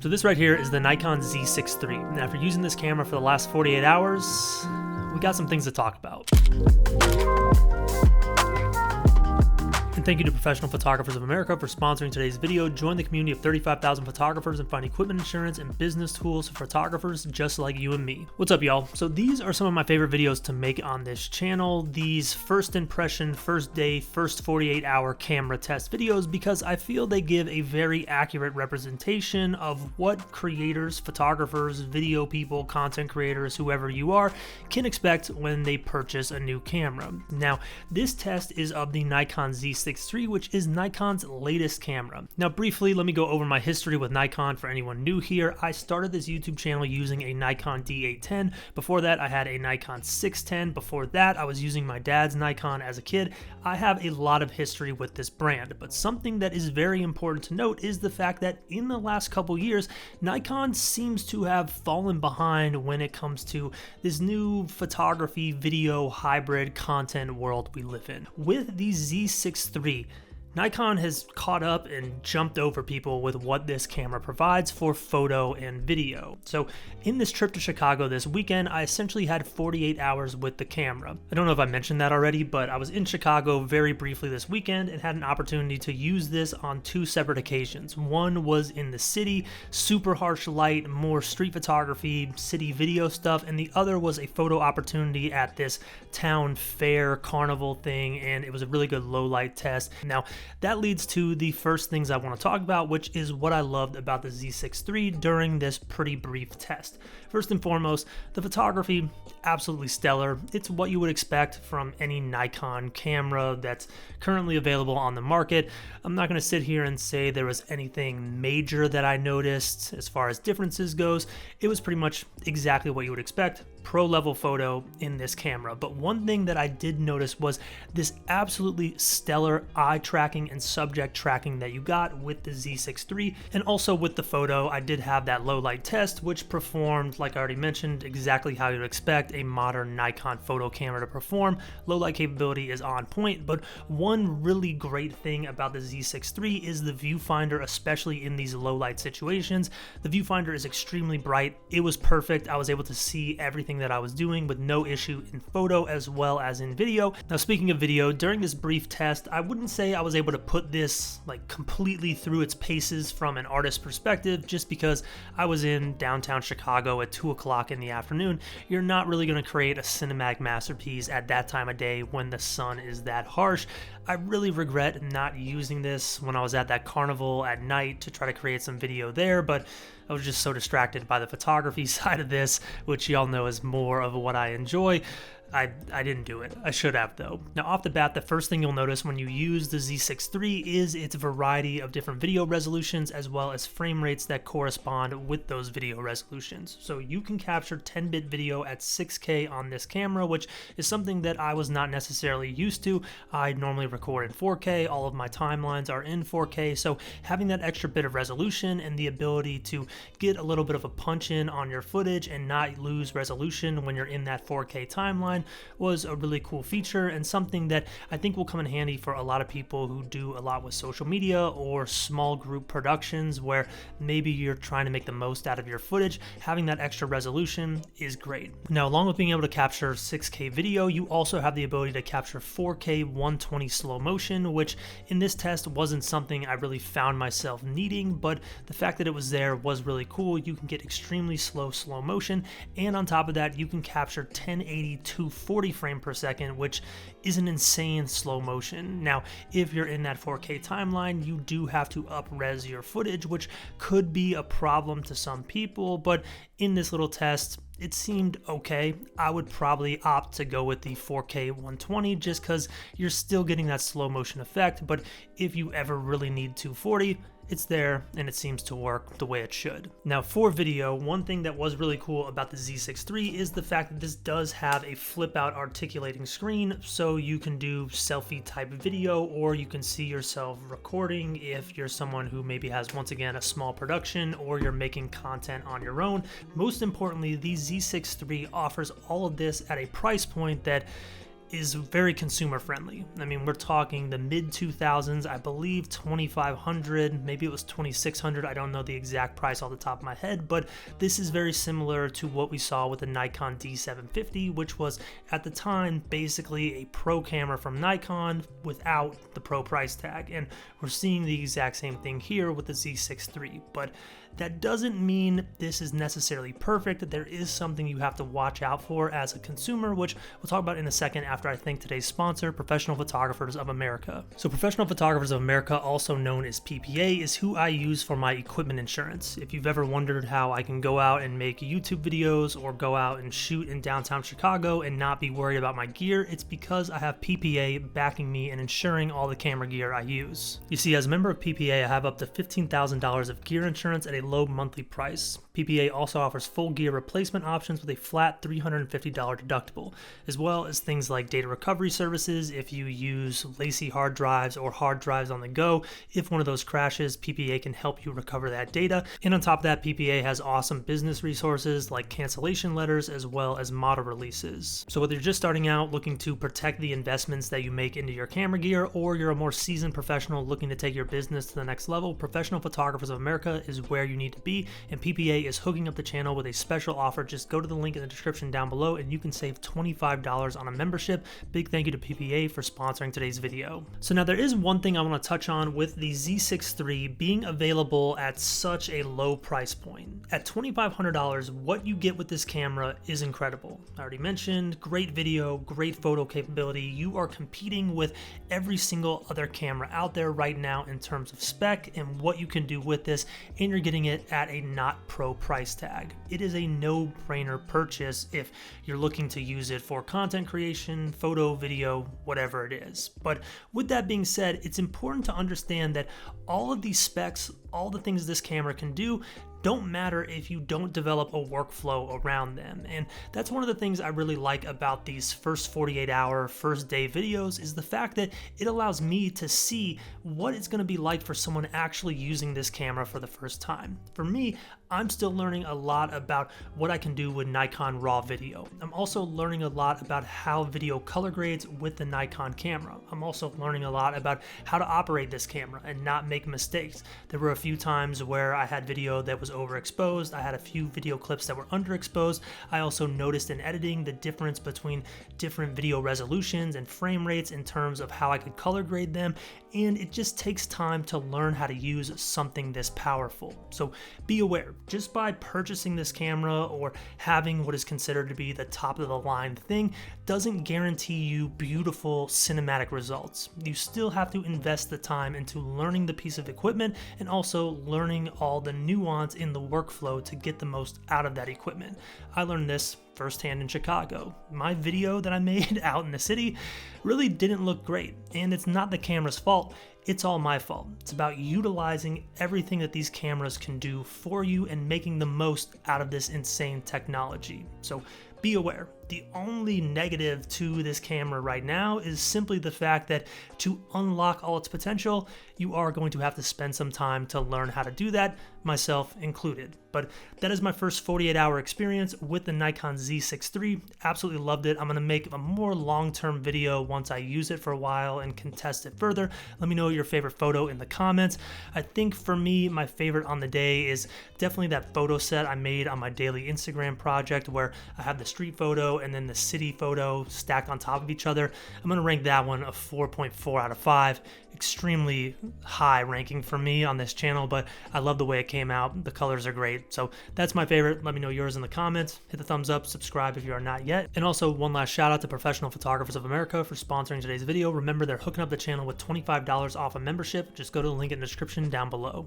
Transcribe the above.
So this right here is the Nikon Z6iii. Now, after using this camera for the last 48 hours, we got some things to talk about. And thank you to Professional Photographers of America for sponsoring today's video. Join the community of 35,000 photographers and find equipment insurance and business tools for photographers just like you and me. What's up, y'all? So these are some of my favorite videos to make on this channel. These first impression, first day, first 48-hour camera test videos, because I feel they give a very accurate representation of what creators, photographers, video people, content creators, whoever you are, can expect when they purchase a new camera. Now, this test is of the Nikon Z6iii, which is Nikon's latest camera. Now, briefly, let me go over my history with Nikon for anyone new here. I started this YouTube channel using a Nikon D810. Before that, I had a Nikon 610. Before that, I was using my dad's Nikon as a kid. I have a lot of history with this brand, but something that is very important to note is the fact that in the last couple years, Nikon seems to have fallen behind when it comes to this new photography, video, hybrid content world we live in. With the Z6iii, Nikon has caught up and jumped over people with what this camera provides for photo and video. So in this trip to Chicago this weekend, I essentially had 48 hours with the camera. I don't know if I mentioned that already, but I was in Chicago very briefly this weekend and had an opportunity to use this on two separate occasions. One was in the city, super harsh light, more street photography, city video stuff, and the other was a photo opportunity at this town fair carnival thing, and it was a really good low light test. Now, that leads to the first things I want to talk about, which is what I loved about the Z6iii during this pretty brief test. First and foremost, the photography, absolutely stellar. It's what you would expect from any Nikon camera that's currently available on the market. I'm not going to sit here and say there was anything major that I noticed as far as differences goes. It was pretty much exactly what you would expect. Pro level photo in this camera. But one thing that I did notice was this absolutely stellar eye tracking and subject tracking that you got with the Z6iii, and also with the photo. I did have that low light test, which performed, like I already mentioned, exactly how you'd expect a modern Nikon photo camera to perform. Low light capability is on point, but one really great thing about the Z6iii is the viewfinder, especially in these low light situations. The viewfinder is extremely bright. It was perfect. I was able to see everything that I was doing with no issue in photo as well as in video. Now, speaking of video, during this brief test, I wouldn't say I was able to put this like completely through its paces from an artist perspective, just because I was in downtown Chicago at 2 o'clock in the afternoon. You're not really going to create a cinematic masterpiece at that time of day when the sun is that harsh. I really regret not using this when I was at that carnival at night to try to create some video there, but I was just so distracted by the photography side of this, which y'all know is more of what I enjoy. I didn't do it. I should have, though. Now, off the bat, the first thing you'll notice when you use the Z6iii is its variety of different video resolutions as well as frame rates that correspond with those video resolutions. So you can capture 10-bit video at 6K on this camera, which is something that I was not necessarily used to. I normally record in 4K. All of my timelines are in 4K. So having that extra bit of resolution and the ability to get a little bit of a punch in on your footage and not lose resolution when you're in that 4K timeline was a really cool feature, and something that I think will come in handy for a lot of people who do a lot with social media or small group productions where maybe you're trying to make the most out of your footage. Having that extra resolution is great. Now, along with being able to capture 6K video, you also have the ability to capture 4K 120 slow motion, which in this test wasn't something I really found myself needing, but the fact that it was there was really cool. You can get extremely slow motion, and on top of that, you can capture 1080 240 frame per second, which is an insane slow motion. Now, if you're in that 4K timeline, you do have to up-res your footage, which could be a problem to some people, but in this little test, it seemed okay. I would probably opt to go with the 4K 120 just because you're still getting that slow motion effect, but if you ever really need 240, it's there and it seems to work the way it should. Now, for video, one thing that was really cool about the Z6iii is the fact that this does have a flip out articulating screen, so you can do selfie type video, or you can see yourself recording if you're someone who maybe has, once again, a small production, or you're making content on your own. Most importantly, the Z6iii offers all of this at a price point that is very consumer friendly. I mean, we're talking the mid 2000s, I believe 2500, maybe it was 2600. I don't know the exact price off the top of my head, but this is very similar to what we saw with the Nikon D750, which was at the time basically a pro camera from Nikon without the pro price tag. And we're seeing the exact same thing here with the Z6 III, but that doesn't mean this is necessarily perfect. There is something you have to watch out for as a consumer, which we'll talk about in a second after I thank today's sponsor, Professional Photographers of America. So Professional Photographers of America, also known as PPA, is who I use for my equipment insurance. If you've ever wondered how I can go out and make YouTube videos or go out and shoot in downtown Chicago and not be worried about my gear, it's because I have PPA backing me and insuring all the camera gear I use. You see, as a member of PPA, I have up to $15,000 of gear insurance at a low monthly price. PPA also offers full gear replacement options with a flat $350 deductible, as well as things like data recovery services if you use lacy hard drives or hard drives on the go. If one of those crashes, PPA can help you recover that data. And on top of that, PPA has awesome business resources like cancellation letters as well as model releases. So whether you're just starting out looking to protect the investments that you make into your camera gear, or you're a more seasoned professional looking to take your business to the next level, Professional Photographers of America is where you need to be, and PPA is hooking up the channel with a special offer. Just go to the link in the description down below and you can save $25 on a membership. Big thank you to PPA for sponsoring today's video. So now there is one thing I want to touch on with the Z6 III being available at such a low price point. At $2,500, what you get with this camera is incredible. I already mentioned great video, great photo capability. You are competing with every single other camera out there right now in terms of spec and what you can do with this, and you're getting it at a not pro price tag. It is a no-brainer purchase if you're looking to use it for content creation, photo, video, whatever it is. But with that being said, it's important to understand that all of these specs, all the things this camera can do, don't matter if you don't develop a workflow around them. And that's one of the things I really like about these first 48-hour, first day videos, is the fact that it allows me to see what it's going to be like for someone actually using this camera for the first time. For me, I'm still learning a lot about what I can do with Nikon RAW video. I'm also learning a lot about how video color grades with the Nikon camera. I'm also learning a lot about how to operate this camera and not make mistakes. There were a few times where I had video that was overexposed. I had a few video clips that were underexposed. I also noticed in editing the difference between different video resolutions and frame rates in terms of how I could color grade them. And it just takes time to learn how to use something this powerful. So be aware, just by purchasing this camera or having what is considered to be the top of the line thing doesn't guarantee you beautiful cinematic results. You still have to invest the time into learning the piece of equipment and also learning all the nuance in the workflow to get the most out of that equipment. I learned this firsthand in Chicago. My video that I made out in the city really didn't look great, and it's not the camera's fault. It's all my fault. It's about utilizing everything that these cameras can do for you and making the most out of this insane technology. So be aware. The only negative to this camera right now is simply the fact that to unlock all its potential, you are going to have to spend some time to learn how to do that, myself included. But that is my first 48-hour experience with the Nikon Z6 III. Absolutely loved it. I'm going to make a more long-term video once I use it for a while and can test it further. Let me know your favorite photo in the comments. I think for me, my favorite on the day is definitely that photo set I made on my daily Instagram project where I have the street photo and then the city photo stacked on top of each other. I'm going to rank that one a 4.4 out of 5. Extremely high ranking for me on this channel, but I love the way it came out. The colors are great. So that's my favorite. Let me know yours in the comments. Hit the thumbs up, subscribe if you are not yet. And also one last shout out to Professional Photographers of America for sponsoring today's video. Remember, they're hooking up the channel with $25 off a membership. Just go to the link in the description down below.